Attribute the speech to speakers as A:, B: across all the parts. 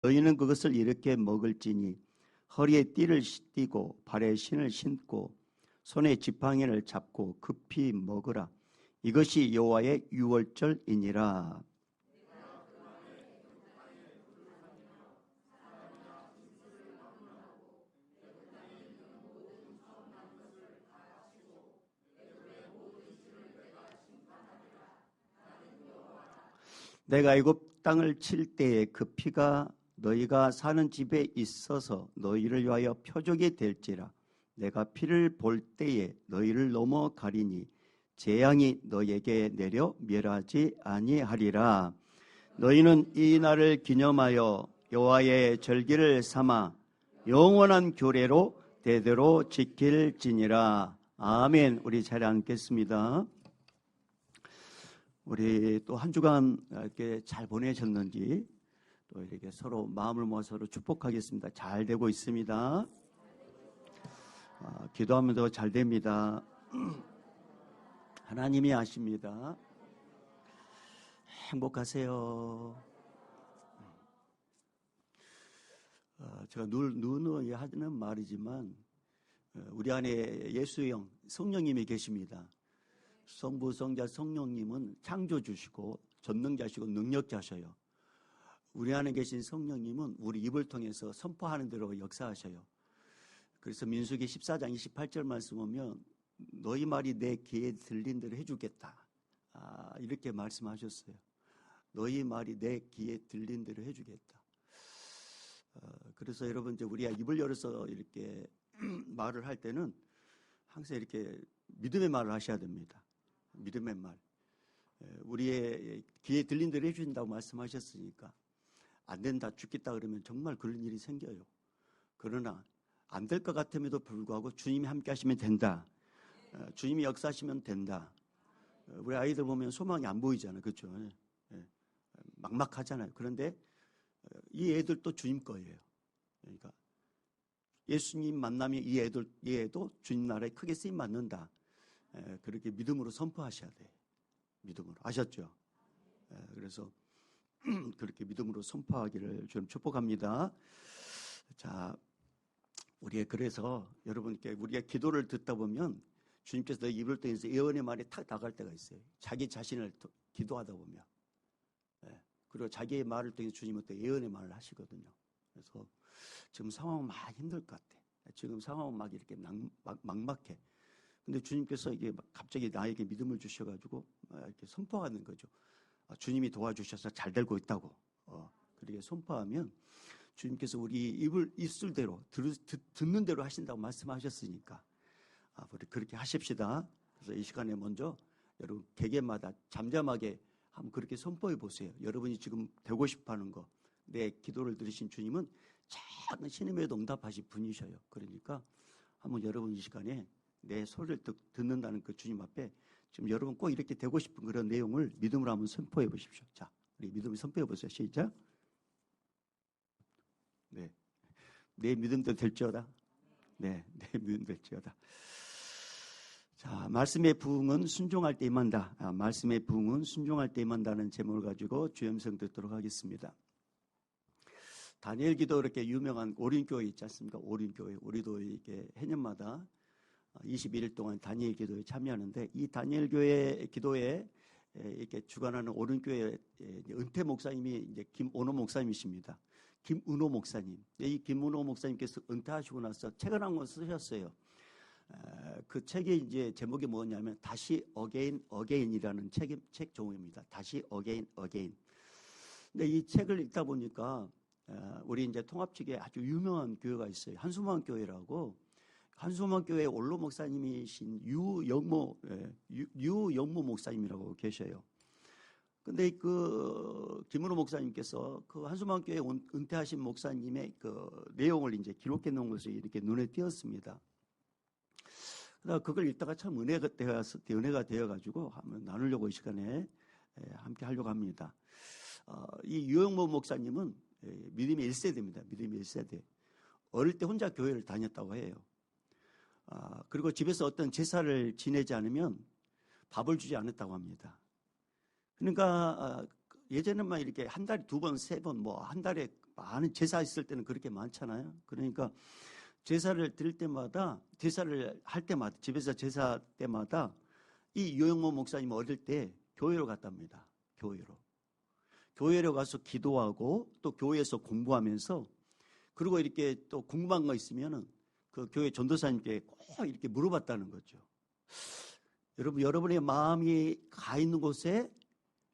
A: 너희는 그것을 이렇게 먹을지니 허리에 띠를 띠고 발에 신을 신고 손에 지팡이를 잡고 급히 먹으라. 이것이 여호와의 유월절이니라. 내가 애굽 땅을 칠 때에 그 피가 너희가 사는 집에 있어서 너희를 위하여 표적이 될지라. 내가 피를 볼 때에 너희를 넘어가리니 재앙이 너희에게 내려 멸하지 아니하리라. 너희는 이 날을 기념하여 여호와의 절기를 삼아 영원한 규례로 대대로 지킬지니라. 아멘. 우리 자리에 앉겠습니다. 우리 또 한 주간 이렇게 잘 보내셨는지 또 이렇게 서로 마음을 모아서 서로 축복하겠습니다. 잘 되고 있습니다. 기도하면 더 잘 됩니다. 하나님이 아십니다. 행복하세요. 제가 누누이 하는 말이지만 우리 안에 예수의 영, 성령님이 계십니다. 성부, 성자, 성령님은 창조주시고 전능자시고 능력자셔요. 우리 안에 계신 성령님은 우리 입을 통해서 선포하는 대로 역사하셔요. 그래서 민수기 14장 28절 말씀 보면 너희 말이 내 귀에 들린 대로 해주겠다. 이렇게 말씀하셨어요. 너희 말이 내 귀에 들린 대로 해주겠다. 그래서 여러분 이제 우리가 입을 열어서 이렇게 말을 할 때는 항상 이렇게 믿음의 말을 하셔야 됩니다. 믿음의 말. 우리의 귀에 들린 대로 해주신다고 말씀하셨으니까 안 된다, 죽겠다 그러면 정말 그런 일이 생겨요. 그러나 안 될 것 같음에도 불구하고 주님이 함께 하시면 된다. 주님이 역사하시면 된다. 우리 아이들 보면 소망이 안 보이잖아요. 그렇죠? 막막하잖아요. 그런데 이 애들도 주님 거예요. 그러니까 예수님 만나면 이 애도 주님 나라에 크게 쓰임 받는다. 그렇게 믿음으로 선포하셔야 돼요. 믿음으로. 아셨죠? 그래서 그렇게 믿음으로 선포하기를 좀 축복합니다. 자, 그래서 여러분께 우리가 기도를 듣다 보면 주님께서 너희 입을 통해서 예언의 말이 탁 나갈 때가 있어요. 자기 자신을 기도하다 보면. 그리고 자기의 말을 통해서 주님은 또 예언의 말을 하시거든요. 그래서 지금 상황은 많이 힘들 것 같아. 지금 상황은 막 이렇게 막막해. 근데 주님께서 이게 갑자기 나에게 믿음을 주셔가지고 이렇게 선포하는 거죠. 주님이 도와주셔서 잘 되고 있다고. 그렇게 선포하면 주님께서 우리 입술대로 듣는 대로 하신다고 말씀하셨으니까 우리 그렇게 하십시다. 그래서 이 시간에 먼저 여러분 개개마다 잠잠하게 한번 그렇게 선포해 보세요. 여러분이 지금 되고 싶어하는 거, 내 기도를 들으신 주님은 작은 신음에도 응답하실 분이셔요. 그러니까 한번 여러분 이 시간에 내 소리를 듣는다는 그 주님 앞에 지금 여러분 꼭 이렇게 되고 싶은 그런 내용을 믿음으로 한번 선포해 보십시오. 자, 우리 믿음을 선포해 보세요. 시작. 네, 내 믿음도 될지어다. 네, 내 믿음 될지어다. 자, 말씀의 부흥은 순종할 때 임한다. 말씀의 부흥은 순종할 때 임한다는 제목을 가지고 주염성 듣도록 하겠습니다. 다니엘 기도 이렇게 유명한 오륜교회 있지 않습니까? 오륜교회. 우리도 이렇게 해년마다 21일 동안 다니엘 기도에 참여하는데 이 다니엘 교회 기도에 이렇게 주관하는 오륜교회 은퇴 목사님이 이제 김은호 목사님이십니다. 김은호 목사님. 이 김은호 목사님께서 은퇴하시고 나서 책을 한 권 쓰셨어요. 그 책의 이제 제목이 뭐냐면 다시 어게인이라는 책 종입니다. 다시 어게인. 근데 이 책을 읽다 보니까 우리 이제 통합 측에 아주 유명한 교회가 있어요. 한수만 교회라고. 한수만 교회 원로 목사님이신 유영모 목사님이라고 계셔요. 근데 그 김은호 목사님께서 그 한수만 교회 은퇴하신 목사님의 그 내용을 이제 기록해 놓은 것이 이렇게 눈에 띄었습니다. 그래서 그걸 읽다가 참 은혜가 되어가지고 한번 나누려고 이 시간에 함께 하려고 합니다. 이 유영모 목사님은 믿음의 1세대입니다. 믿음의 1세대. 어릴 때 혼자 교회를 다녔다고 해요. 그리고 집에서 어떤 제사를 지내지 않으면 밥을 주지 않았다고 합니다. 그러니까 예전에만 이렇게 한 달에 2번, 3번, 뭐 한 달에 많은 제사 있을 때는 그렇게 많잖아요. 그러니까 제사를 드릴 때마다, 제사를 할 때마다, 집에서 제사 때마다 이 유영모 목사님 어릴 때 교회로 갔답니다. 교회로 가서 기도하고 또 교회에서 공부하면서, 그리고 이렇게 또 궁금한 거 있으면은 그 교회 전도사님께 꼭 이렇게 물어봤다는 거죠. 여러분, 여러분의 마음이 가 있는 곳에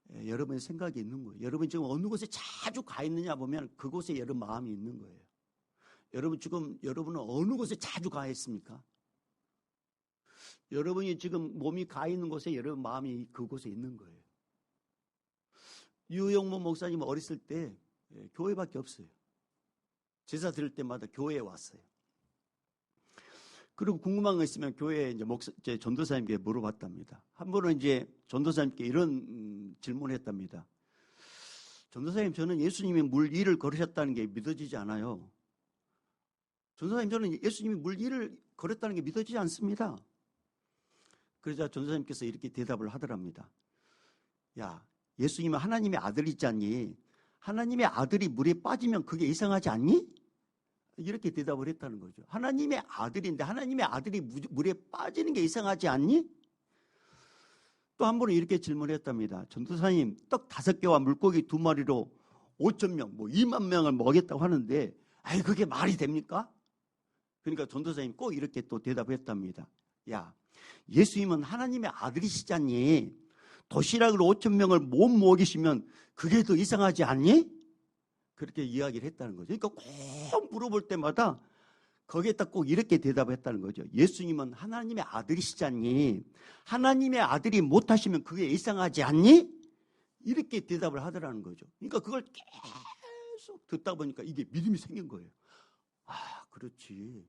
A: 여러분의 생각이 있는 거예요. 여러분 지금 어느 곳에 자주 가 있느냐 보면 그곳에 여러분 마음이 있는 거예요. 여러분은 어느 곳에 자주 가 있습니까? 여러분이 지금 몸이 가 있는 곳에 여러분 마음이 그곳에 있는 거예요. 유영모 목사님 어렸을 때 교회밖에 없어요. 제사 드릴 때마다 교회에 왔어요. 그리고 궁금한 거 있으면 교회에 이제 전도사님께 물어봤답니다. 한 번은 이제 전도사님께 이런 질문을 했답니다. 전도사님, 저는 예수님이 물 위를 걸으셨다는 게 믿어지지 않아요. 전도사님, 저는 예수님이 물 위를 걸었다는 게 믿어지지 않습니다. 그러자 전도사님께서 이렇게 대답을 하더랍니다. 야, 예수님은 하나님의 아들이지 않니? 하나님의 아들이 물에 빠지면 그게 이상하지 않니? 이렇게 대답을 했다는 거죠. 하나님의 아들인데 하나님의 아들이 물에 빠지는 게 이상하지 않니? 또 한 번은 이렇게 질문했답니다. 전도사님, 떡 5개와 물고기 2마리로 5,000명, 2만 명을 먹였다고 하는데, 아이, 그게 말이 됩니까? 그러니까 전도사님 꼭 이렇게 또 대답했답니다. 야, 예수님은 하나님의 아들이시지 않니? 도시락으로 5,000명을 못 먹이시면 그게 더 이상하지 않니? 그렇게 이야기를 했다는 거죠. 그러니까 꼭 물어볼 때마다 거기에다 꼭 이렇게 대답했다는 거죠. 예수님은 하나님의 아들이시지 않니? 하나님의 아들이 못하시면 그게 이상하지 않니? 이렇게 대답을 하더라는 거죠. 그러니까 그걸 계속 듣다 보니까 이게 믿음이 생긴 거예요. 아, 그렇지.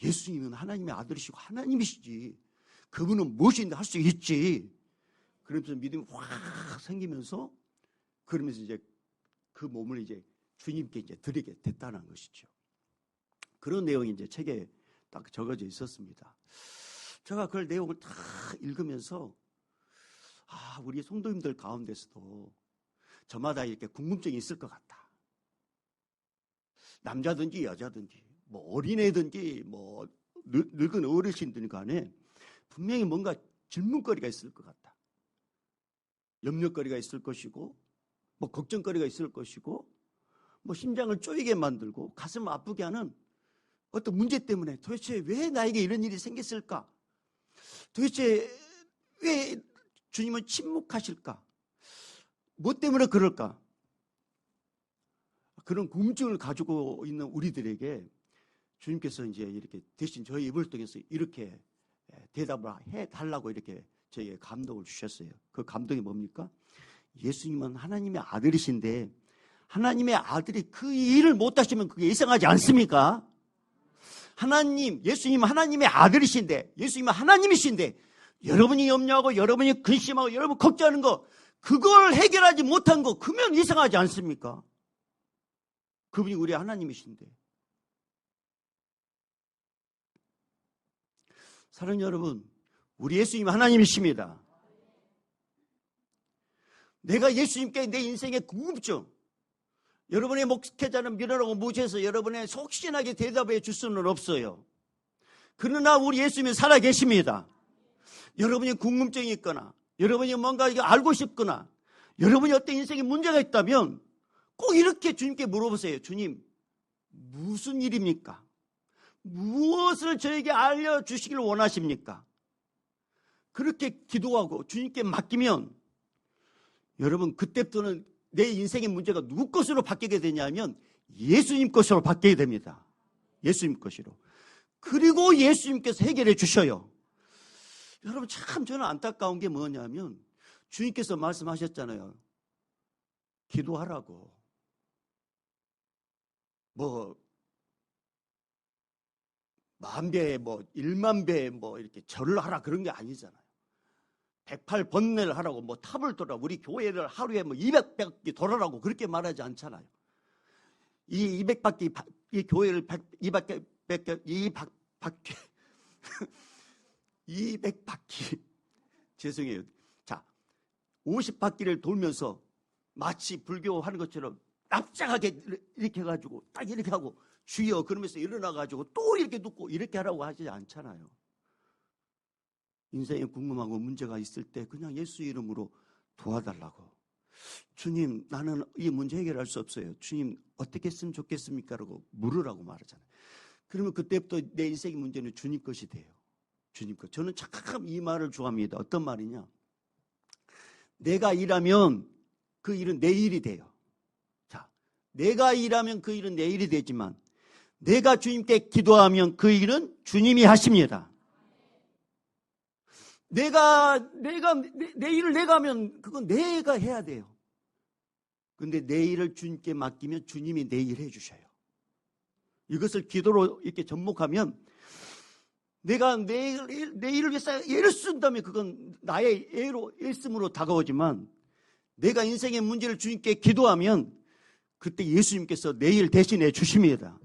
A: 예수님은 하나님의 아들이시고 하나님이시지. 그분은 무엇인데 할 수 있지. 그러면서 믿음이 확 생기면서, 그러면서 이제 그 몸을 이제 주님께 이제 드리게 됐다는 것이죠. 그런 내용이 이제 책에 딱 적어져 있었습니다. 제가 그 내용을 다 읽으면서, 아, 우리 성도님들 가운데서도 저마다 이렇게 궁금증이 있을 것 같다. 남자든지 여자든지, 어린애든지, 늙은 어르신들 간에 분명히 뭔가 질문거리가 있을 것 같다. 염려거리가 있을 것이고, 걱정거리가 있을 것이고, 심장을 쪼이게 만들고 가슴을 아프게 하는 어떤 문제 때문에 도대체 왜 나에게 이런 일이 생겼을까? 도대체 왜 주님은 침묵하실까? 뭐 때문에 그럴까? 그런 궁금증을 가지고 있는 우리들에게 주님께서 이제 이렇게 대신 저희 입을 통해서 이렇게 대답을 해달라고 이렇게 저에게 감동을 주셨어요. 그 감동이 뭡니까? 예수님은 하나님의 아들이신데 하나님의 아들이 그 일을 못하시면 그게 이상하지 않습니까? 예수님은 하나님의 아들이신데, 예수님은 하나님이신데 여러분이 염려하고 여러분이 근심하고 여러분 걱정하는 거, 그걸 해결하지 못한 거, 그러면 이상하지 않습니까? 그분이 우리 하나님이신데. 사랑하는 여러분, 우리 예수님 하나님이십니다. 내가 예수님께 내 인생의 궁금증, 여러분의 목회자는 밀어내고 무시해서 여러분의 속신하게 대답해 줄 수는 없어요. 그러나 우리 예수님이 살아계십니다. 여러분이 궁금증이 있거나 여러분이 뭔가 알고 싶거나 여러분이 어떤 인생에 문제가 있다면 꼭 이렇게 주님께 물어보세요. 주님, 무슨 일입니까? 무엇을 저에게 알려주시길 원하십니까? 그렇게 기도하고 주님께 맡기면 여러분, 그때부터는 내 인생의 문제가 누구 것으로 바뀌게 되냐면 예수님 것으로 바뀌게 됩니다. 예수님 것으로. 그리고 예수님께서 해결해 주셔요. 여러분, 참 저는 안타까운 게 뭐냐면 주님께서 말씀하셨잖아요. 기도하라고. 10,000배, 10,000배 이렇게 절을 하라 그런 게 아니잖아요. 108번뇌를 하라고, 탑을 돌아, 우리 교회를 하루에 200바퀴 돌아라고 그렇게 말하지 않잖아요. 이 200바퀴, 이 교회를 200바퀴, 죄송해요. 자, 50바퀴를 돌면서 마치 불교 하는 것처럼 납작하게 이렇게 해가지고 딱 이렇게 하고 주여 그러면서 일어나가지고 또 이렇게 눕고 이렇게 하라고 하지 않잖아요. 인생에 궁금하고 문제가 있을 때 그냥 예수 이름으로 도와달라고. 주님, 나는 이 문제 해결할 수 없어요. 주님, 어떻게 했으면 좋겠습니까? 라고 물으라고 말하잖아요. 그러면 그때부터 내 인생의 문제는 주님 것이 돼요. 주님 것. 저는 참 이 말을 좋아합니다. 어떤 말이냐? 내가 일하면 그 일은 내 일이 돼요. 자, 내가 일하면 그 일은 내 일이 되지만 내가 주님께 기도하면 그 일은 주님이 하십니다. 내 일을 내가 하면 그건 내가 해야 돼요. 근데 내 일을 주님께 맡기면 주님이 내 일 해주셔요. 이것을 기도로 이렇게 접목하면 내가 내 일을 위해서 애를 쓴다면 그건 나의 애씀으로 다가오지만 내가 인생의 문제를 주님께 기도하면 그때 예수님께서 내 일 대신해 주십니다.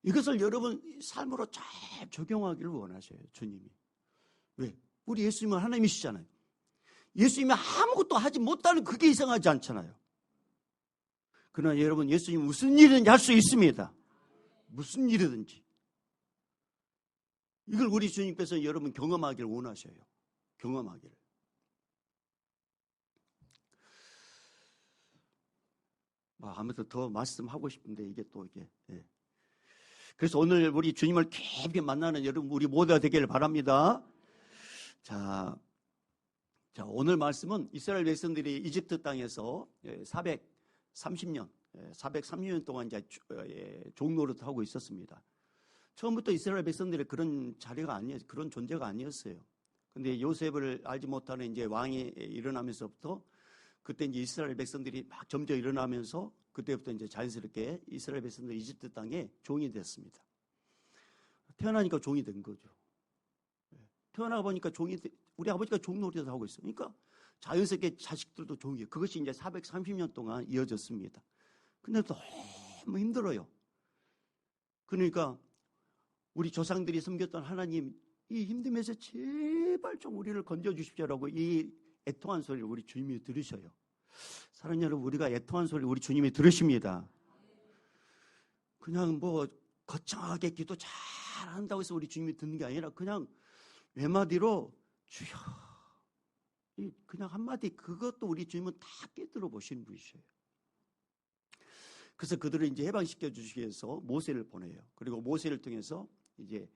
A: 이것을 여러분 삶으로 잘 적용하기를 원하셔요. 주님이. 왜? 우리 예수님은 하나님이시잖아요. 예수님이 아무것도 하지 못하는 그게 이상하지 않잖아요. 그러나 여러분 예수님 무슨 일이든지 할 수 있습니다. 무슨 일이든지. 이걸 우리 주님께서 여러분 경험하기를 원하셔요. 경험하기를. 아무튼 더 말씀하고 싶은데 이게 또 이게. 예. 그래서 오늘 우리 주님을 깊이 만나는 여러분 우리 모두가 되기를 바랍니다. 자, 오늘 말씀은 이스라엘 백성들이 이집트 땅에서 430년 동안 이제 종노릇 하고 있었습니다. 처음부터 이스라엘 백성들이 그런 자리가 아니었어요. 그런 존재가 아니었어요. 근데 요셉을 알지 못하는 이제 왕이 일어나면서부터 그때 이제 이스라엘 백성들이 막 점점 일어나면서 그때부터 이제 자연스럽게 이스라엘 백성들이 이집트 땅에 종이 됐습니다. 태어나니까 종이 된 거죠. 태어나 보니까 우리 아버지가 종노릇을 하고 있어요. 그러니까 자연스럽게 자식들도 종이에요. 그것이 이제 430년 동안 이어졌습니다. 근데 너무 힘들어요. 그러니까 우리 조상들이 섬겼던 하나님 이 힘듦에서 제발 좀 우리를 건져주십시오라고 이 애통한 소리를 우리 주님이 들으셔요. 사랑하는 여러분, 우리가 애통한 소리를 우리 주님이 들으십니다. 그냥 뭐 거창하게 기도 잘한다고 해서 우리 주님이 듣는 게 아니라 그냥 외마디로 주여 그냥 한마디 그것도 우리 주님은 다 깨달아 보시는 분이셔요. 그래서 그들을 이제 해방시켜 주시기 위해서 모세를 보내요. 그리고 모세를 통해서 이제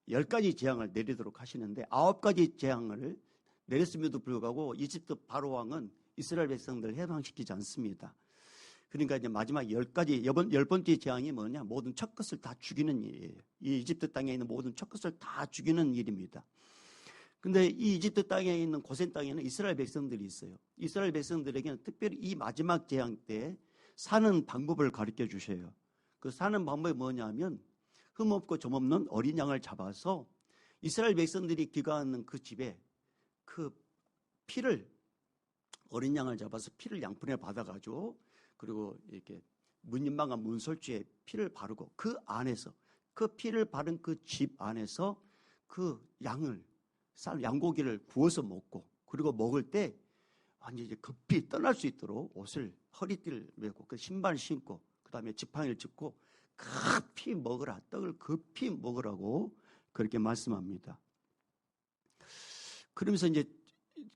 A: 10가지 재앙을 내리도록 하시는데 9가지 재앙을 내렸음에도 불구하고 이집트 바로 왕은 이스라엘 백성들을 해방시키지 않습니다. 그러니까 이제 마지막 10번째 재앙이 뭐냐? 모든 첫 것을 다 죽이는 일이에요. 이 이집트 땅에 있는 모든 첫 것을 다 죽이는 일입니다. 근데 이 이집트 땅에 있는 고센 땅에는 이스라엘 백성들이 있어요. 이스라엘 백성들에게는 특별히 이 마지막 재앙 때 사는 방법을 가르쳐 주셔요. 그 사는 방법이 뭐냐면 흠없고 점없는 어린 양을 잡아서 이스라엘 백성들이 기거하는 그 집에 그 피를 어린 양을 잡아서 피를 양푼에 받아가지고 그리고 이렇게 문인방과 문설주에 피를 바르고 그 안에서 그 피를 바른 그 집 안에서 그 양고기를 구워서 먹고 그리고 먹을 때 완전히 이제 급히 떠날 수 있도록 옷을 허리띠를 메고 그 신발 신고 그 다음에 지팡이를 짚고 급히 먹으라 떡을 급히 먹으라고 그렇게 말씀합니다. 그러면서 이제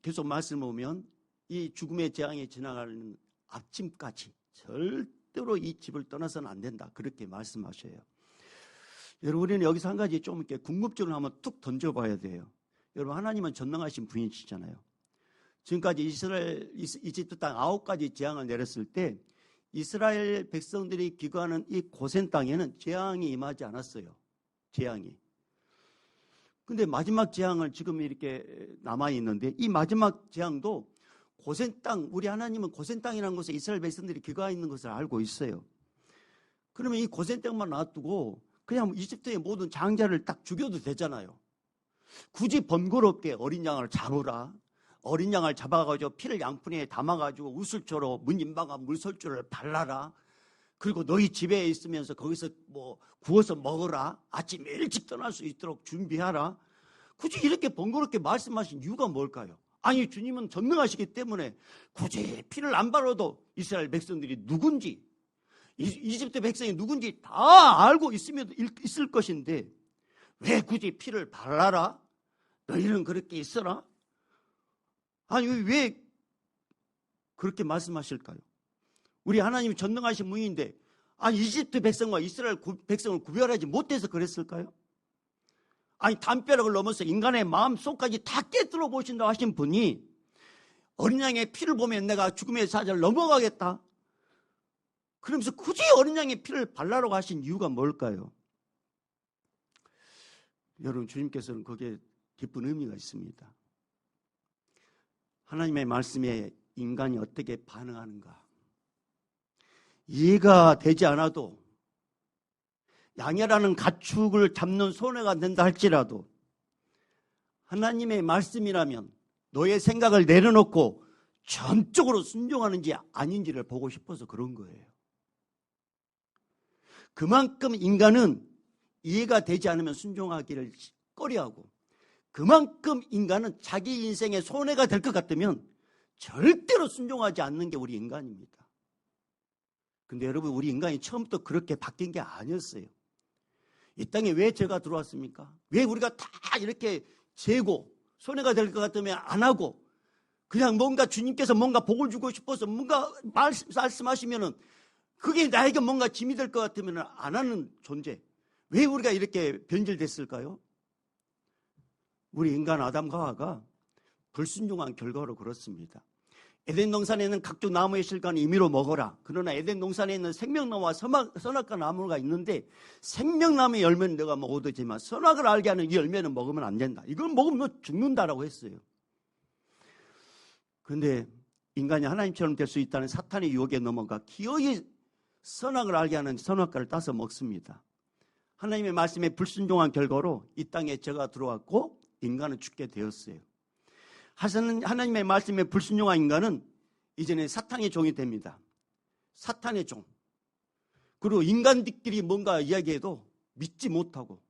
A: 계속 말씀을 보면 이 죽음의 재앙이 지나가는 아침까지 절대로 이 집을 떠나서는 안 된다 그렇게 말씀하셔요. 여러분 우리는 여기서 한 가지 좀 이렇게 궁금증을 한번 툭 던져봐야 돼요. 여러분 하나님은 전능하신 분이시잖아요. 지금까지 이집트 땅 9가지 재앙을 내렸을 때 이스라엘 백성들이 기거하는 이 고센 땅에는 재앙이 임하지 않았어요. 재앙이. 근데 마지막 재앙을 지금 이렇게 남아있는데 이 마지막 재앙도 고센 땅, 우리 하나님은 고센 땅이라는 곳에 이스라엘 백성들이 기거하 있는 것을 알고 있어요. 그러면 이 고센 땅만 놔두고 그냥 이집트의 모든 장자를 딱 죽여도 되잖아요. 굳이 번거롭게 어린 양을 잡으라. 어린 양을 잡아가지고 피를 양푼에 담아가지고 우슬초로 문인방과 물설주를 발라라. 그리고 너희 집에 있으면서 거기서 뭐 구워서 먹어라. 아침 일찍 떠날 수 있도록 준비하라. 굳이 이렇게 번거롭게 말씀하신 이유가 뭘까요? 아니 주님은 전능하시기 때문에 굳이 피를 안 바라도 이스라엘 백성들이 누군지, 이집트 백성이 누군지 다 알고 있을 것인데 왜 굳이 피를 발라라? 너희는 그렇게 있어라? 아니 왜 그렇게 말씀하실까요? 우리 하나님이 전능하신 분인데 아니 이집트 백성과 이스라엘 백성을 구별하지 못해서 그랬을까요? 아니 담벼락을 넘어서 인간의 마음속까지 다 깨뜨려 보신다고 하신 분이 어린 양의 피를 보면 내가 죽음의 사자를 넘어가겠다, 그러면서 굳이 어린 양의 피를 발라라고 하신 이유가 뭘까요? 여러분, 주님께서는 거기에 깊은 의미가 있습니다. 하나님의 말씀에 인간이 어떻게 반응하는가 이해가 되지 않아도, 양이라는 가축을 잡는 손해가 된다 할지라도 하나님의 말씀이라면 너의 생각을 내려놓고 전적으로 순종하는지 아닌지를 보고 싶어서 그런 거예요. 그만큼 인간은 이해가 되지 않으면 순종하기를 꺼려하고, 그만큼 인간은 자기 인생에 손해가 될 것 같으면 절대로 순종하지 않는 게 우리 인간입니다. 근데 여러분, 우리 인간이 처음부터 그렇게 바뀐 게 아니었어요. 이 땅에 왜 죄가 들어왔습니까? 왜 우리가 다 이렇게 재고 손해가 될 것 같으면 안 하고, 그냥 뭔가 주님께서 뭔가 복을 주고 싶어서 뭔가 말씀하시면은 그게 나에게 뭔가 짐이 될 것 같으면 안 하는 존재, 왜 우리가 이렇게 변질됐을까요? 우리 인간 아담과 하와가 불순종한 결과로 그렇습니다. 에덴 동산에는 각종 나무의 실과는 임의로 먹어라. 그러나 에덴 동산에 있는 생명나무와 선악과 나무가 있는데 생명나무의 열매는 너가 먹어도 되지만 선악을 알게 하는 이 열매는 먹으면 안 된다. 이걸 먹으면 너 죽는다라고 했어요. 그런데 인간이 하나님처럼 될 수 있다는 사탄의 유혹에 넘어가 기어이 선악을 알게 하는 선악과를 따서 먹습니다. 하나님의 말씀에 불순종한 결과로 이 땅에 죄가 들어왔고 인간은 죽게 되었어요. 하나님의 말씀에 불순종한 인간은 이제는 사탄의 종이 됩니다. 사탄의 종. 그리고 인간들끼리 뭔가 이야기해도 믿지 못하고,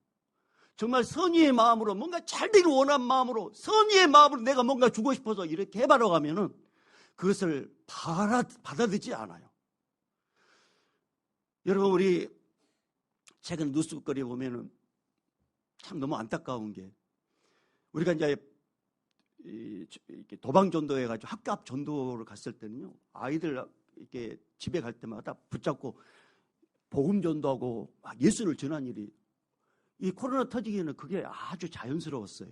A: 정말 선의의 마음으로 뭔가 잘 되기를 원하는 마음으로, 선의의 마음으로 내가 뭔가 주고 싶어서 이렇게 해봐라고 하면은 그것을 받아들이지 않아요. 여러분, 우리 최근 뉴스거리에 보면은 참 너무 안타까운 게, 우리가 이제 도방 전도해 가지고 학교 앞 전도를 갔을 때는요, 아이들 이렇게 집에 갈 때마다 붙잡고 복음 전도하고 예수를 전한 일이, 이 코로나 터지기에는 그게 아주 자연스러웠어요.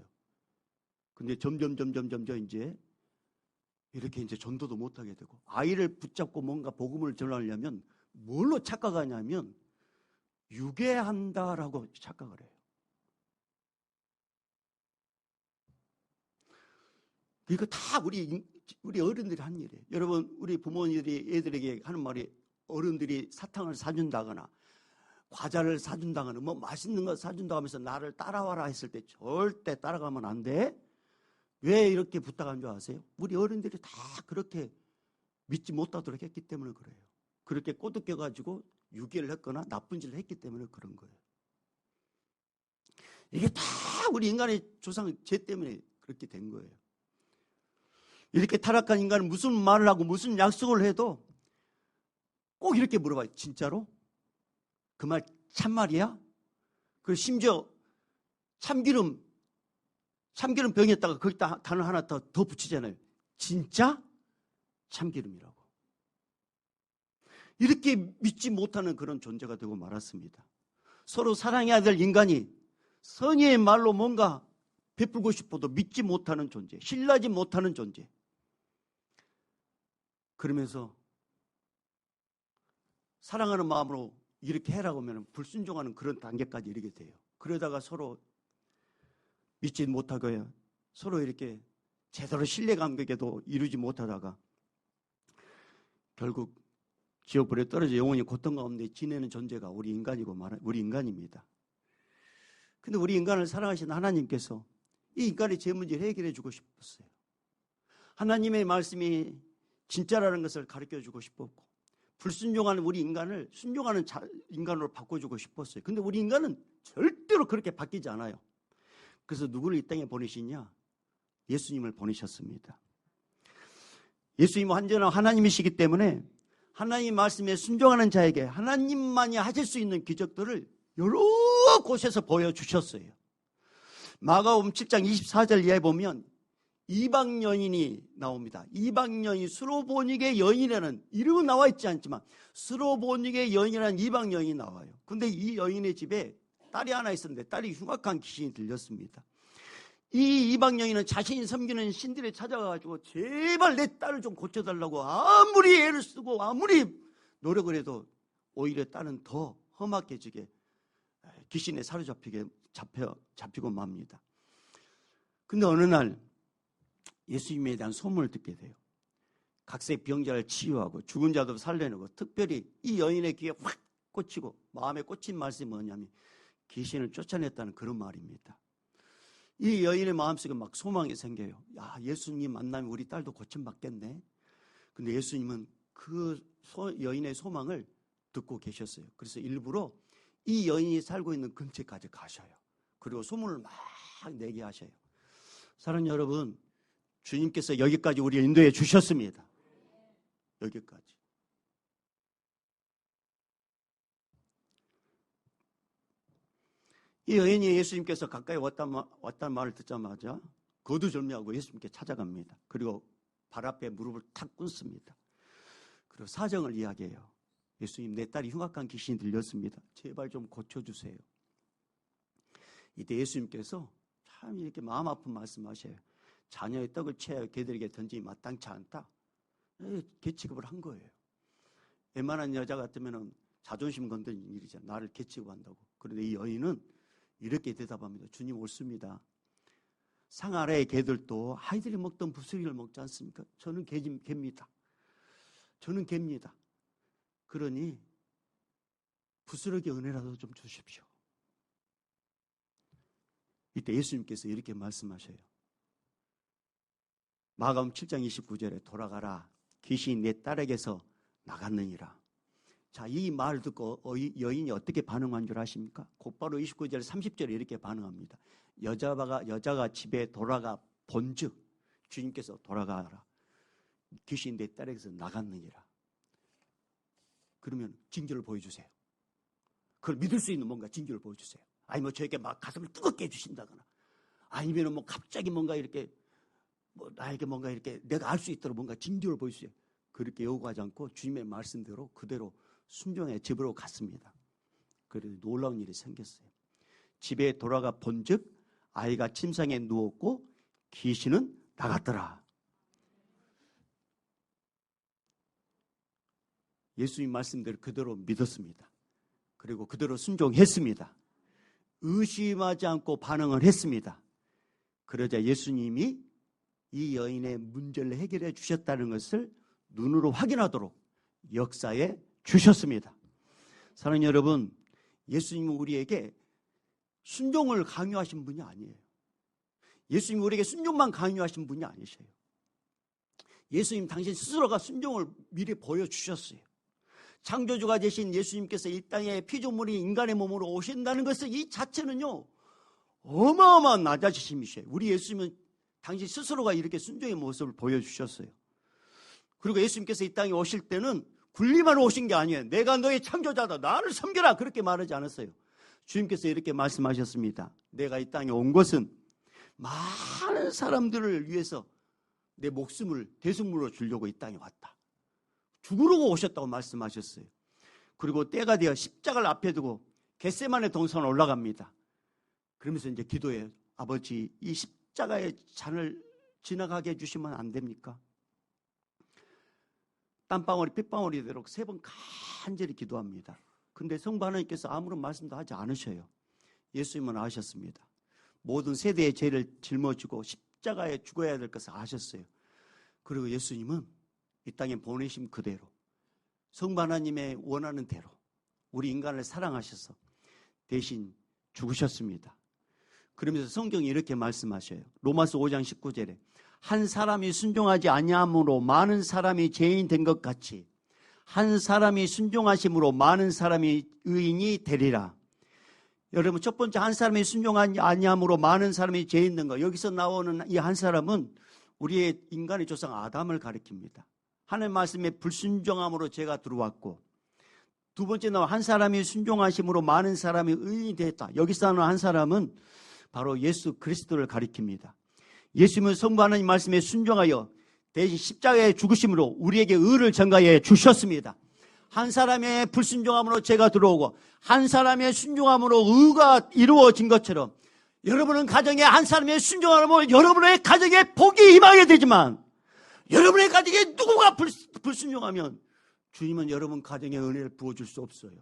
A: 근데 점점 이제 이렇게 이제 전도도 못 하게 되고, 아이를 붙잡고 뭔가 복음을 전하려면 뭘로 착각하냐면 유괴한다라고 착각을 해요. 이거 다 우리 어른들이 하는 일이에요. 여러분, 우리 부모님들이 애들에게 하는 말이, 어른들이 사탕을 사준다거나 과자를 사준다거나 뭐 맛있는 거 사준다 하면서 나를 따라와라 했을 때 절대 따라가면 안 돼. 왜 이렇게 부탁한 줄 아세요? 우리 어른들이 다 그렇게 믿지 못하도록 했기 때문에 그래요. 그렇게 꼬드겨가지고 유괴를 했거나 나쁜 짓을 했기 때문에 그런 거예요. 이게 다 우리 인간의 조상 죄 때문에 그렇게 된 거예요. 이렇게 타락한 인간은 무슨 말을 하고 무슨 약속을 해도 꼭 이렇게 물어봐요. 진짜로? 그 말 참말이야? 그리고 심지어 참기름 병에다가 거기다 단어 하나 더 붙이잖아요. 진짜? 참기름이라고. 이렇게 믿지 못하는 그런 존재가 되고 말았습니다. 서로 사랑해야 될 인간이 선의의 말로 뭔가 베풀고 싶어도 믿지 못하는 존재, 신뢰하지 못하는 존재. 그러면서 사랑하는 마음으로 이렇게 해라고 하면 불순종하는 그런 단계까지 이르게 돼요. 그러다가 서로 믿지 못하고요, 서로 이렇게 제대로 신뢰관계도 이루지 못하다가 결국 지옥불에 떨어져 영원히 고통 가운데 지내는 존재가 우리 인간입니다. 근데 우리 인간을 사랑하신 하나님께서 이 인간의 죄 문제를 해결해 주고 싶었어요. 하나님의 말씀이 진짜라는 것을 가르쳐 주고 싶었고, 불순종하는 우리 인간을 순종하는 인간으로 바꿔주고 싶었어요. 근데 우리 인간은 절대로 그렇게 바뀌지 않아요. 그래서 누구를 이 땅에 보내시냐? 예수님을 보내셨습니다. 예수님은 완전한 하나님이시기 때문에 하나님 말씀에 순종하는 자에게 하나님만이 하실 수 있는 기적들을 여러 곳에서 보여주셨어요. 마가복음 7장 24절 이하에 보면 이방 여인이 나옵니다. 이방 여인, 스로보닉의 여인이라는 이름은 나와 있지 않지만 스로보닉의 여인이라는 이방 여인이 나와요. 근데 이 여인의 집에 딸이 하나 있었는데 딸이 흉악한 귀신이 들렸습니다. 이 이방 여인은 자신이 섬기는 신들에 찾아가가지고 제발 내 딸을 좀 고쳐달라고 아무리 애를 쓰고 아무리 노력을 해도 오히려 딸은 더 험악해지게 귀신에 잡히고 맙니다. 근데 어느 날 예수님에 대한 소문을 듣게 돼요. 각색 병자를 치유하고 죽은 자도 살려내고, 특별히 이 여인의 귀에 확 꽂히고 마음에 꽂힌 말씀이 뭐냐면 귀신을 쫓아냈다는 그런 말입니다. 이 여인의 마음속에 막 소망이 생겨요. 야, 예수님 만나면 우리 딸도 고침받겠네. 근데 예수님은 그 여인의 소망을 듣고 계셨어요. 그래서 일부러 이 여인이 살고 있는 근처까지 가셔요. 그리고 소문을 막 내게 하셔요. 사랑하는 여러분, 주님께서 여기까지 우리를 인도해 주셨습니다. 여기까지. 이 여인이 예수님께서 가까이 왔다는 말을 듣자마자 거두절미하고 예수님께 찾아갑니다. 그리고 발 앞에 무릎을 탁 꿇습니다. 그리고 사정을 이야기해요. 예수님, 내 딸이 흉악한 귀신이 들렸습니다. 제발 좀 고쳐주세요. 이때 예수님께서 참 이렇게 마음 아픈 말씀하셔요. 자녀의 떡을 취하여 개들에게 던지기 마땅치 않다. 개취급을 한 거예요. 웬만한 여자 같으면 자존심 건드리는 일이죠. 나를 개취급한다고. 그런데 이 여인은 이렇게 대답합니다. 주님, 옳습니다. 상 아래의 개들도 아이들이 먹던 부스러기를 먹지 않습니까? 저는 개입니다. 저는 개입니다. 그러니 부스러기 은혜라도 좀 주십시오. 이때 예수님께서 이렇게 말씀하셔요. 마가복음 7장 29절에 돌아가라. 귀신이 내 딸에게서 나갔느니라. 자, 이 말을 듣고 여인이 어떻게 반응한 줄 아십니까? 곧바로 29절 30절에 이렇게 반응합니다. 여자가 집에 돌아가 본즉 주님께서 돌아가라. 귀신이 내 딸에게서 나갔느니라. 그러면 징조를 보여주세요. 그걸 믿을 수 있는 뭔가 징조를 보여주세요. 아니 뭐 저에게 막 가슴을 뜨겁게 해주신다거나, 아니면 뭐 갑자기 뭔가 이렇게 뭐 나에게 뭔가 이렇게 내가 알 수 있도록 뭔가 징조를 보여주세요. 그렇게 요구하지 않고 주님의 말씀대로 그대로 순종해 집으로 갔습니다. 그래도 놀라운 일이 생겼어요. 집에 돌아가 본즉 아이가 침상에 누웠고 귀신은 나갔더라. 예수님 말씀대로 그대로 믿었습니다. 그리고 그대로 순종했습니다. 의심하지 않고 반응을 했습니다. 그러자 예수님이 이 여인의 문제를 해결해 주셨다는 것을 눈으로 확인하도록 역사에 주셨습니다. 사랑하는 여러분, 예수님은 우리에게 순종을 강요하신 분이 아니에요. 예수님은 우리에게 순종만 강요하신 분이 아니셔요. 예수님 당신 스스로가 순종을 미리 보여주셨어요. 창조주가 되신 예수님께서 이 땅에 피조물이 인간의 몸으로 오신다는 것은 이 자체는요 어마어마한 낮아지심이셔요. 우리 예수님은 당신 스스로가 이렇게 순종의 모습을 보여주셨어요. 그리고 예수님께서 이 땅에 오실 때는 군림하러 오신 게 아니에요. 내가 너의 창조자다, 나를 섬겨라, 그렇게 말하지 않았어요. 주님께서 이렇게 말씀하셨습니다. 내가 이 땅에 온 것은 많은 사람들을 위해서 내 목숨을 대속물로 주려고 이 땅에 왔다. 죽으려고 오셨다고 말씀하셨어요. 그리고 때가 되어 십자가를 앞에 두고 겟세마네 동산 올라갑니다. 그러면서 이제 기도해요. 아버지, 이 십자가의 잔을 지나가게 해주시면 안 됩니까? 땀방울이 핏방울이 되도록 3번 간절히 기도합니다. 근데 성부 하나님께서 아무런 말씀도 하지 않으셔요. 예수님은 아셨습니다. 모든 세대의 죄를 짊어지고 십자가에 죽어야 될 것을 아셨어요. 그리고 예수님은 이 땅에 보내심 그대로 성부 하나님의 원하는 대로 우리 인간을 사랑하셔서 대신 죽으셨습니다. 그러면서 성경이 이렇게 말씀하셔요. 로마서 5장 19절에 한 사람이 순종하지 아니함으로 많은 사람이 죄인 된 것 같이 한 사람이 순종하심으로 많은 사람이 의인이 되리라. 여러분, 첫 번째, 한 사람이 순종하지 아니함으로 많은 사람이 죄 있는 거. 여기서 나오는 이 한 사람은 우리의 인간의 조상 아담을 가리킵니다. 하나님 말씀에 불순종함으로 죄가 들어왔고, 두 번째 나와 한 사람이 순종하심으로 많은 사람이 의인이 됐다. 여기서 하는 한 사람은 바로 예수 그리스도를 가리킵니다. 예수님은 성부 하나님 말씀에 순종하여 대신 십자가에 죽으심으로 우리에게 의를 전가해 주셨습니다. 한 사람의 불순종함으로 죄가 들어오고 한 사람의 순종함으로 의가 이루어진 것처럼 여러분은 가정에 한 사람의 순종함으로 여러분의 가정에 복이 임하게 되지만 여러분의 가정에 누구가 불순종하면 주님은 여러분 가정에 은혜를 부어줄 수 없어요.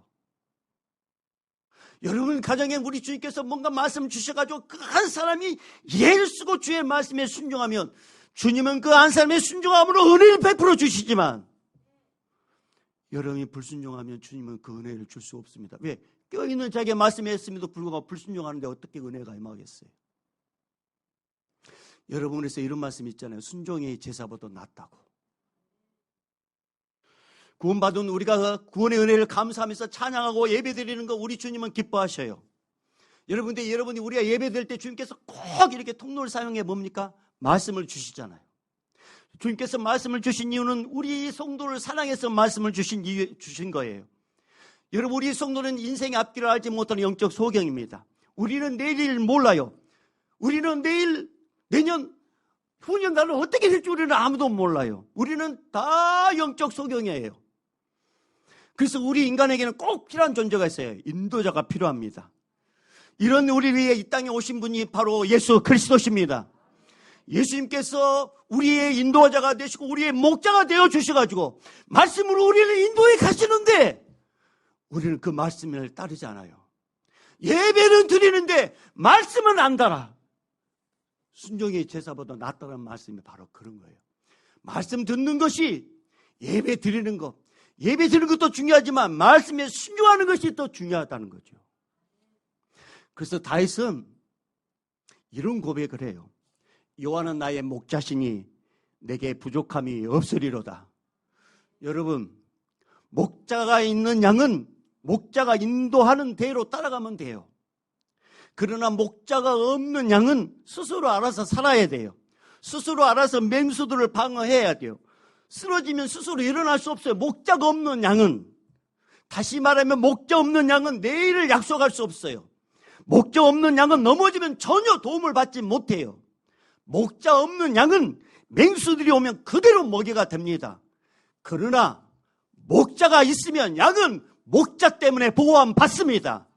A: 여러분 가정에 우리 주님께서 뭔가 말씀을 주셔가지고 그 한 사람이 예를 쓰고 주의 말씀에 순종하면 주님은 그 한 사람의 순종함으로 은혜를 베풀어 주시지만 여러분이 불순종하면 주님은 그 은혜를 줄 수 없습니다. 왜? 껴있는 자기의 말씀에 했음에도 불구하고 불순종하는데 어떻게 은혜가 임하겠어요? 여러분에서 이런 말씀 있잖아요. 순종이 제사보다 낫다고. 구원받은 우리가 구원의 은혜를 감사하면서 찬양하고 예배드리는 거 우리 주님은 기뻐하셔요. 여러분들, 여러분이 우리가 예배드릴 때 주님께서 꼭 이렇게 통로를 사용해 뭡니까? 말씀을 주시잖아요. 주님께서 말씀을 주신 이유는 우리 성도를 사랑해서 말씀을 주신 거예요. 여러분, 우리 성도는 인생의 앞길을 알지 못하는 영적 소경입니다. 우리는 내일을 몰라요. 우리는 내일, 내년, 후년 나는 어떻게 될지 우리는 아무도 몰라요. 우리는 다 영적 소경이에요. 그래서 우리 인간에게는 꼭 필요한 존재가 있어요. 인도자가 필요합니다. 이런 우리 위해 이 땅에 오신 분이 바로 예수 그리스도십니다. 예수님께서 우리의 인도자가 되시고 우리의 목자가 되어 주셔가지고 말씀으로 우리를 인도해 가시는데 우리는 그 말씀을 따르지 않아요. 예배는 드리는데 말씀은 안 따라. 순종의 제사보다 낫다는 말씀이 바로 그런 거예요. 말씀 듣는 것이 예배 드리는 것, 예배 드리는 것도 중요하지만 말씀에 순종하는 것이 더 중요하다는 거죠. 그래서 다윗은 이런 고백을 해요. 여호와는 나의 목자시니 내게 부족함이 없으리로다. 여러분, 목자가 있는 양은 목자가 인도하는 대로 따라가면 돼요. 그러나 목자가 없는 양은 스스로 알아서 살아야 돼요. 스스로 알아서 맹수들을 방어해야 돼요. 쓰러지면 스스로 일어날 수 없어요. 목자가 없는 양은, 다시 말하면 목자 없는 양은 내일을 약속할 수 없어요. 목자 없는 양은 넘어지면 전혀 도움을 받지 못해요. 목자 없는 양은 맹수들이 오면 그대로 먹이가 됩니다. 그러나 목자가 있으면 양은 목자 때문에 보호함 받습니다.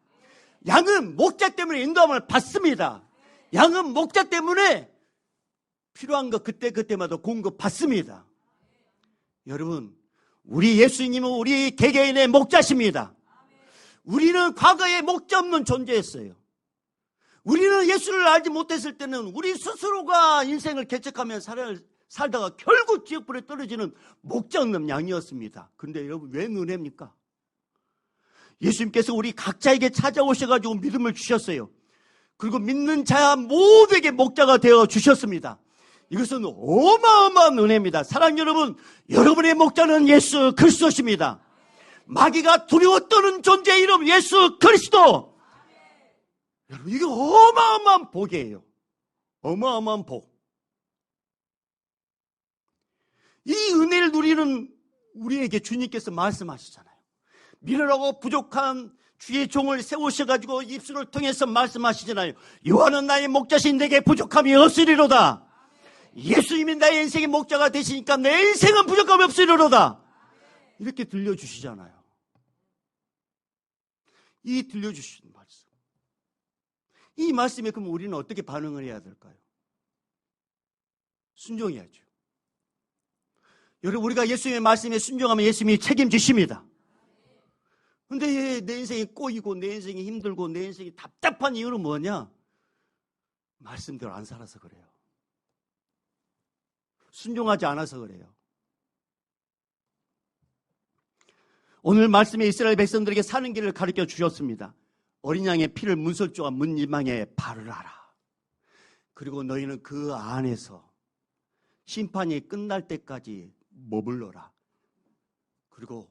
A: 양은 목자 때문에 인도함을 받습니다. 양은 목자 때문에 필요한 것 그때마다 공급 받습니다. 여러분, 우리 예수님은 우리 개개인의 목자십니다. 우리는 과거에 목자 없는 존재였어요. 우리는 예수를 알지 못했을 때는 우리 스스로가 인생을 개척하며 살다가 결국 지옥불에 떨어지는 목자 없는 양이었습니다. 그런데 여러분, 왜 은혜입니까? 예수님께서 우리 각자에게 찾아오셔가지고 믿음을 주셨어요. 그리고 믿는 자 모두에게 목자가 되어 주셨습니다. 이것은 어마어마한 은혜입니다. 사랑 여러분, 여러분의 목자는 예수 그리스도십니다. 마귀가 두려워 떠는 존재의 이름 예수 그리스도. 여러분, 이게 어마어마한 복이에요. 어마어마한 복. 이 은혜를 누리는 우리에게 주님께서 말씀하시잖아요. 미련하고 부족한 주의 종을 세우셔가지고 입술을 통해서 말씀하시잖아요. 여호와는 나의 목자신 내게 부족함이 없으리로다. 예수님이 나의 인생의 목자가 되시니까 내 인생은 부족함이 없으리로다. 이렇게 들려주시잖아요. 이 들려주시는 말씀. 이 말씀에 그럼 우리는 어떻게 반응을 해야 될까요? 순종해야죠. 여러분, 우리가 예수님의 말씀에 순종하면 예수님이 책임지십니다. 근데 내 인생이 꼬이고 내 인생이 힘들고 내 인생이 답답한 이유는 뭐냐? 말씀대로 안 살아서 그래요. 순종하지 않아서 그래요. 오늘 말씀에 이스라엘 백성들에게 사는 길을 가르쳐 주셨습니다. 어린 양의 피를 문설주와 문지방에 바르라라. 그리고 너희는 그 안에서 심판이 끝날 때까지 머물러라. 그리고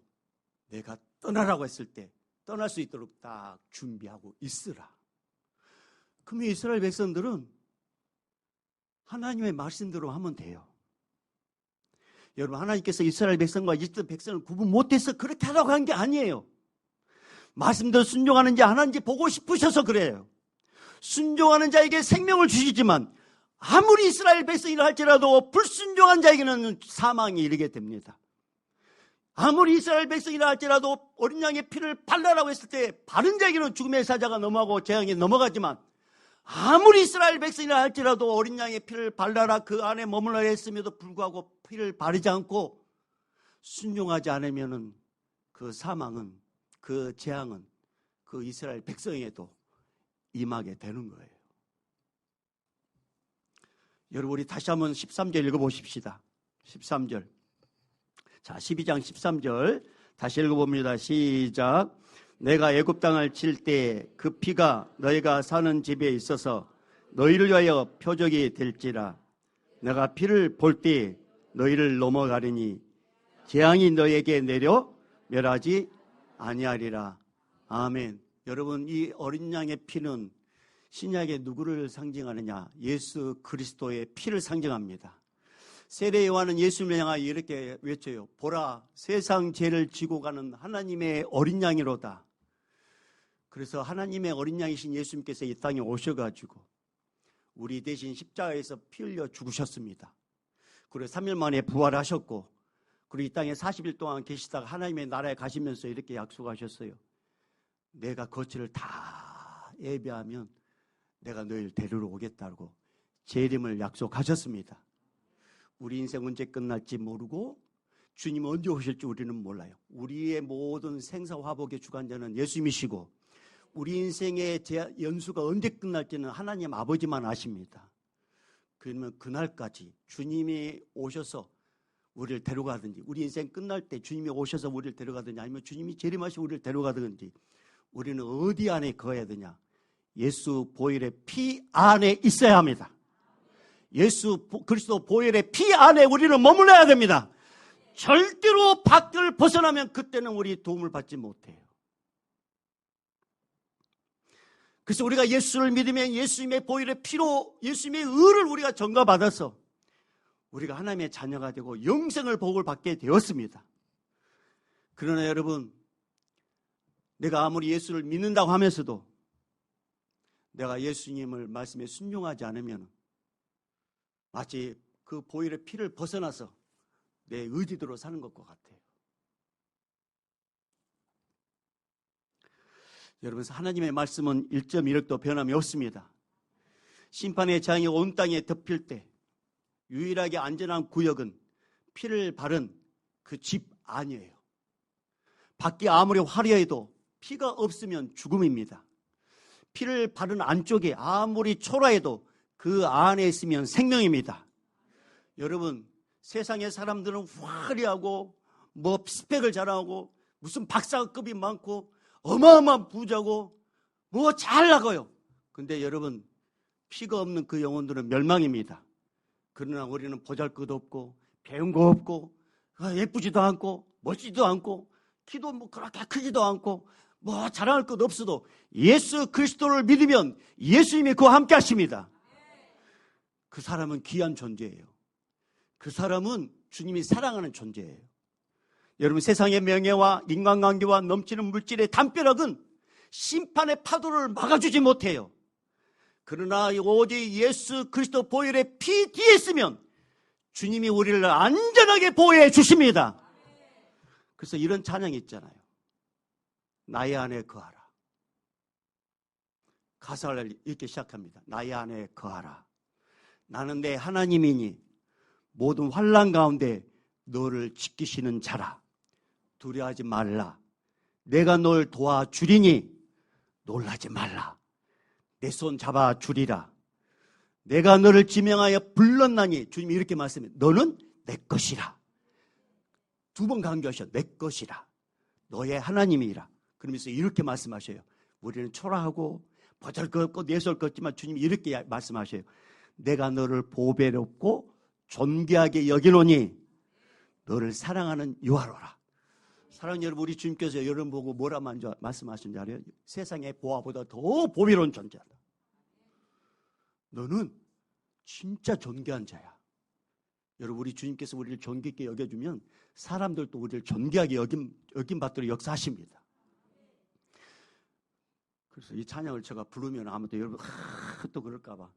A: 내가 떠나라고 했을 때 떠날 수 있도록 딱 준비하고 있으라. 그러면 이스라엘 백성들은 하나님의 말씀대로 하면 돼요. 여러분, 하나님께서 이스라엘 백성과 이집트 백성을 구분 못해서 그렇게 하라고 한 게 아니에요. 말씀대로 순종하는지 안 하는지 보고 싶으셔서 그래요. 순종하는 자에게 생명을 주시지만 아무리 이스라엘 백성이라 할지라도 불순종한 자에게는 사망에 이르게 됩니다. 아무리 이스라엘 백성이라 할지라도 어린 양의 피를 발라라고 했을 때 바른 자에게는 죽음의 사자가 넘어가고 재앙이 넘어가지만 아무리 이스라엘 백성이라 할지라도 어린 양의 피를 발라라 그 안에 머물러 했음에도 불구하고 피를 바르지 않고 순종하지 않으면 그 사망은, 그 재앙은 그 이스라엘 백성에도 임하게 되는 거예요. 여러분, 우리 다시 한번 13절 읽어보십시다. 13절. 자, 12장 13절 다시 읽어봅니다. 시작. 내가 애굽 땅을 칠 때 그 피가 너희가 사는 집에 있어서 너희를 위하여 표적이 될지라. 내가 피를 볼 때 너희를 넘어가리니 재앙이 너희에게 내려 멸하지 아니하리라. 아멘. 여러분, 이 어린 양의 피는 신약의 누구를 상징하느냐? 예수 그리스도의 피를 상징합니다. 세례 요한은 예수님을 향하여 이렇게 외쳐요. 보라, 세상 죄를 지고 가는 하나님의 어린 양이로다. 그래서 하나님의 어린 양이신 예수님께서 이 땅에 오셔가지고 우리 대신 십자가에서 피 흘려 죽으셨습니다. 그리고 3일 만에 부활하셨고, 그리고 이 땅에 40일 동안 계시다가 하나님의 나라에 가시면서 이렇게 약속하셨어요. 내가 거처를 다 예비하면 내가 너희를 데리러 오겠다고 재림을 약속하셨습니다. 우리 인생 언제 끝날지 모르고 주님 언제 오실지 우리는 몰라요. 우리의 모든 생사화복의 주관자는 예수님이시고 우리 인생의 연수가 언제 끝날지는 하나님 아버지만 아십니다. 그러면 그날까지 주님이 오셔서 우리를 데려가든지, 우리 인생 끝날 때 주님이 오셔서 우리를 데려가든지, 아니면 주님이 재림하시고 우리를 데려가든지, 우리는 어디 안에 거해야 되냐? 예수 보혈의 피 안에 있어야 합니다. 예수 그리스도 보혈의 피 안에 우리는 머물러야 됩니다. 절대로 밖을 벗어나면 그때는 우리 도움을 받지 못해요. 그래서 우리가 예수를 믿으면 예수님의 보혈의 피로 예수님의 의를 우리가 전가받아서 우리가 하나님의 자녀가 되고 영생을 복을 받게 되었습니다. 그러나 여러분, 내가 아무리 예수를 믿는다고 하면서도 내가 예수님을 말씀에 순종하지 않으면 마치 그 보혈의 피를 벗어나서 내 의지대로 사는 것과 같아요. 여러분, 하나님의 말씀은 1.1억도 변함이 없습니다. 심판의 재앙이 온 땅에 덮일 때 유일하게 안전한 구역은 피를 바른 그 집 안이에요. 밖이 아무리 화려해도 피가 없으면 죽음입니다. 피를 바른 안쪽에 아무리 초라해도 그 안에 있으면 생명입니다. 여러분, 세상의 사람들은 화려하고 스펙을 자랑하고 무슨 박사급이 많고 어마어마한 부자고 잘 나가요. 근데 여러분, 피가 없는 그 영혼들은 멸망입니다. 그러나 우리는 보잘것 없고 배운 거 없고 예쁘지도 않고 멋지지도 않고 키도 그렇게 크지도 않고 자랑할 것 없어도 예수 그리스도를 믿으면 예수님이 그와 함께 하십니다. 그 사람은 귀한 존재예요. 그 사람은 주님이 사랑하는 존재예요. 여러분, 세상의 명예와 인간관계와 넘치는 물질의 담벼락은 심판의 파도를 막아주지 못해요. 그러나 오직 예수 그리스도 보혈의 피 뒤에 있으면 주님이 우리를 안전하게 보호해 주십니다. 그래서 이런 찬양이 있잖아요. 나의 안에 거하라. 가사를 이렇게 시작합니다. 나의 안에 거하라. 나는 내 하나님이니 모든 환난 가운데 너를 지키시는 자라. 두려워하지 말라. 내가 널 도와주리니 놀라지 말라. 내 손 잡아주리라. 내가 너를 지명하여 불렀나니, 주님이 이렇게 말씀해요. 너는 내 것이라. 2번 강조하셔. 내 것이라. 너의 하나님이라. 그러면서 이렇게 말씀하셔요. 우리는 초라하고 보잘것없고 내설것지만 주님이 이렇게 말씀하셔요. 내가 너를 보배롭고 존귀하게 여기노니 너를 사랑하는 유하로라. 사랑하는 여러분, 우리 주님께서 여러분 보고 뭐라 말씀하신 줄 알아요? 세상의 보아보다 더 보배로운 존재다. 너는 진짜 존귀한 자야. 여러분, 우리 주님께서 우리를 존귀 있게 여겨주면 사람들도 우리를 존귀하게 여김받도록 역사하십니다. 그래서 이 찬양을 제가 부르면 아무도 여러분 또 그럴까 봐.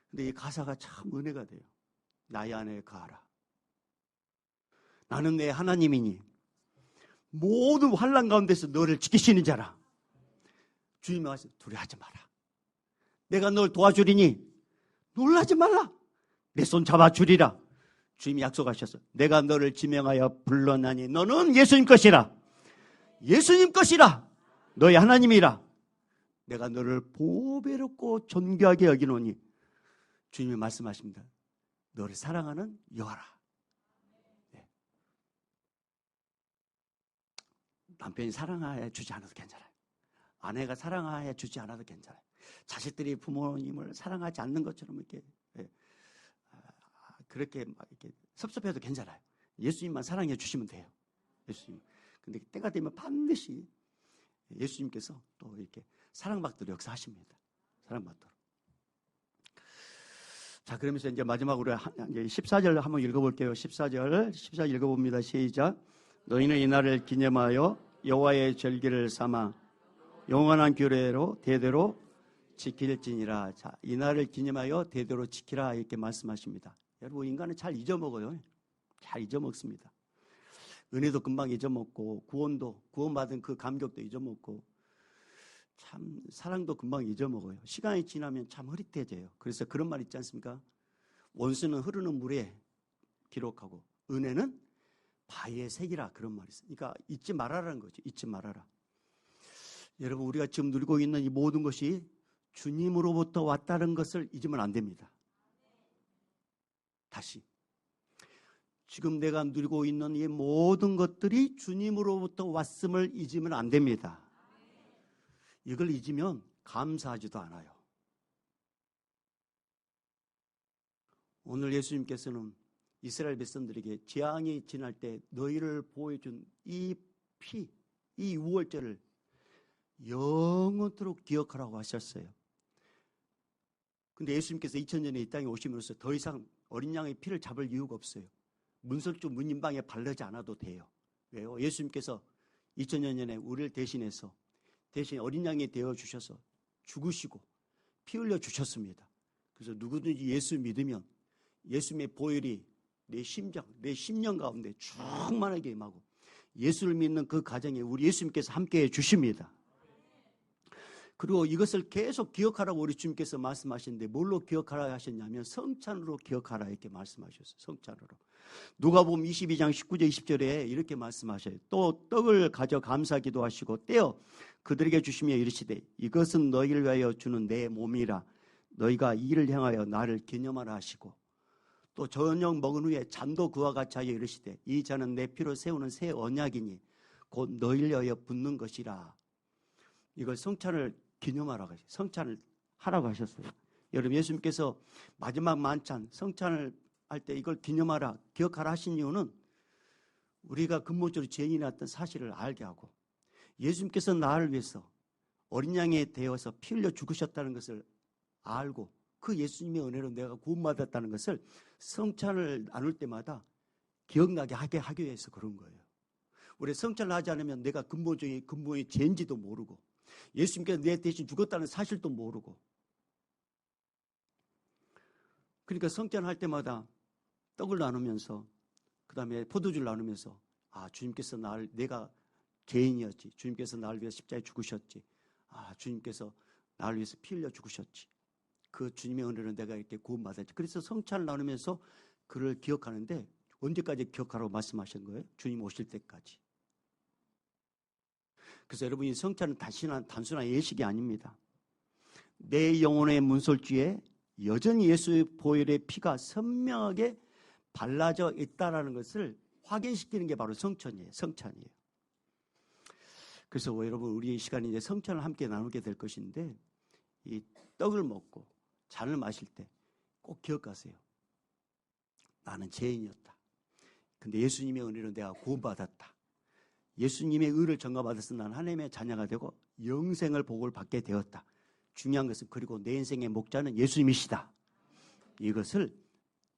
A: 근데 이 가사가 참 은혜가 돼요. 나의 안에 거하라. 나는 내 하나님이니 모든 환난 가운데서 너를 지키시는 자라. 주님이 말씀, 두려워하지 마라. 내가 널 도와주리니 놀라지 말라. 내 손 잡아주리라. 주님이 약속하셨어. 내가 너를 지명하여 불러나니 너는 예수님 것이라. 예수님 것이라. 너의 하나님이라. 내가 너를 보배롭고 존귀하게 여기노니. 주님이 말씀하십니다. 너를 사랑하는 여호와라. 네. 남편이 사랑하여 주지 않아도 괜찮아요. 아내가 사랑하여 주지 않아도 괜찮아요. 자식들이 부모님을 사랑하지 않는 것처럼 이렇게 그렇게 막 이렇게 섭섭해도 괜찮아요. 예수님만 사랑해 주시면 돼요. 예수님. 근데 때가 되면 반드시 예수님께서 또 이렇게 사랑받도록 역사하십니다. 사랑받도록. 자, 그러면서 이제 마지막으로 이제 14절 한번 읽어볼게요. 14절 읽어봅니다. 시작. 너희는 이날을 기념하여 여호와의 절기를 삼아 영원한 규례로 대대로 지킬지니라. 자, 이날을 기념하여 대대로 지키라 이렇게 말씀하십니다. 여러분, 인간은 잘 잊어먹어요. 잘 잊어먹습니다. 은혜도 금방 잊어먹고 구원받은 그 감격도 잊어먹고 참 사랑도 금방 잊어먹어요. 시간이 지나면 참 흐릿해져요. 그래서 그런 말 있지 않습니까? 원수는 흐르는 물에 기록하고 은혜는 바위에 새기라, 그런 말이 있어요. 그러니까 잊지 말아라는 거죠. 잊지 말아라. 여러분, 우리가 지금 누리고 있는 이 모든 것이 주님으로부터 왔다는 것을 잊으면 안 됩니다. 다시 지금 내가 누리고 있는 이 모든 것들이 주님으로부터 왔음을 잊으면 안 됩니다. 이걸 잊으면 감사하지도 않아요. 오늘 예수님께서는 이스라엘 백성들에게 재앙이 지날 때 너희를 보여준 이 피, 이 유월절을 영원토록 기억하라고 하셨어요. 근데 예수님께서 2000년에 이 땅에 오시면서 더 이상 어린 양의 피를 잡을 이유가 없어요. 문설주 문인방에 바르지 않아도 돼요. 왜요? 예수님께서 2000년 전에 우리를 대신해서 대신 어린 양이 되어 주셔서 죽으시고 피 흘려 주셨습니다. 그래서 누구든지 예수 믿으면 예수님의 보혈이 내 심장, 내 심령 가운데 충만하게 임하고 예수를 믿는 그 가정에 우리 예수님께서 함께해 주십니다. 그리고 이것을 계속 기억하라고 우리 주님께서 말씀하시는데 뭘로 기억하라 하셨냐면 성찬으로 기억하라 이렇게 말씀하셨어요. 성찬으로. 누가복음 22장 19절 20절에 이렇게 말씀하셔요. 또 떡을 가져 감사 기도하시고 떼어 그들에게 주시며 이르시되 이것은 너희를 위하여 주는 내 몸이라. 너희가 이를 향하여 나를 기념하라 하시고 또 저녁 먹은 후에 잔도 그와 같이 하여 이르시되 이 잔은 내 피로 세우는 새 언약이니 곧 너희를 위하여 붓는 것이라. 이걸 성찬을 기념하라고 하셨어요. 성찬을 하라고 하셨어요. 여러분, 예수님께서 마지막 만찬 성찬을 할 때 이걸 기념하라, 기억하라 하신 이유는 우리가 근본적으로 죄인이 났던 사실을 알게 하고 예수님께서 나를 위해서 어린 양이 되어서 피 흘려 죽으셨다는 것을 알고 그 예수님의 은혜로 내가 구원받았다는 것을 성찬을 나눌 때마다 기억나게 하기 위해서 그런 거예요. 우리 성찬을 하지 않으면 내가 근본의 죄인지도 모르고 예수님께서 내 대신 죽었다는 사실도 모르고 그러니까 성찬을 할 때마다 떡을 나누면서 그 다음에 포도주를 나누면서 아, 주님께서 내가 죄인이었지. 주님께서 나를 위해 십자가에 죽으셨지. 아, 주님께서 나를 위해서 피 흘려 죽으셨지. 그 주님의 은혜로 내가 이렇게 구원받았지. 그래서 성찬을 나누면서 그를 기억하는데 언제까지 기억하라고 말씀하신 거예요? 주님 오실 때까지. 그래서 여러분, 이 성찬은 단순한 예식이 아닙니다. 내 영혼의 문설주에 여전히 예수의 보혈의 피가 선명하게 발라져 있다는 것을 확인시키는 게 바로 성찬이에요. 그래서 여러분, 우리 시간에 이제 성찬을 함께 나누게 될 것인데 이 떡을 먹고 잔을 마실 때 꼭 기억하세요. 나는 죄인이었다. 근데 예수님의 은혜로 내가 구원받았다. 예수님의 의를 전가받아서 난 하나님의 자녀가 되고 영생을 복을 받게 되었다. 중요한 것은 그리고 내 인생의 목자는 예수님이시다. 이것을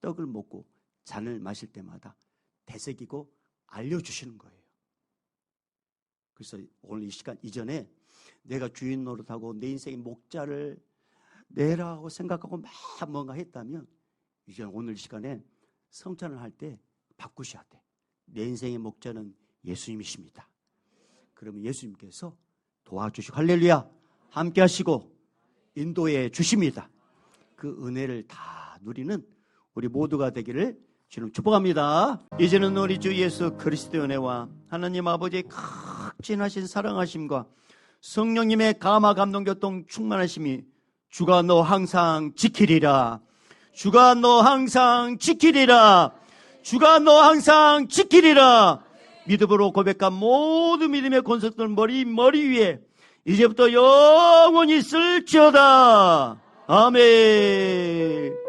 A: 떡을 먹고 잔을 마실 때마다 되새기고 알려주시는 거예요. 그래서 오늘 이 시간 이전에 내가 주인 노릇하고 내 인생의 목자를 내라고 생각하고 막 뭔가 했다면 이제 오늘 이 시간에 성찬을 할 때 바꾸셔야 돼. 내 인생의 목자는 예수님이십니다. 그러면 예수님께서 도와주시고 할렐루야 함께 하시고 인도해 주십니다. 그 은혜를 다 누리는 우리 모두가 되기를 주님 축복합니다. 이제는 우리 주 예수 그리스도의 은혜와 하나님 아버지의 극진하신 사랑하심과 성령님의 감화 감동 교통 충만하심이 주가 너 항상 지키리라. 주가 너 항상 지키리라. 주가 너 항상 지키리라. 믿음으로 고백한 모든 믿음의 권속들 머리 위에 이제부터 영원히 있을지어다. 아멘.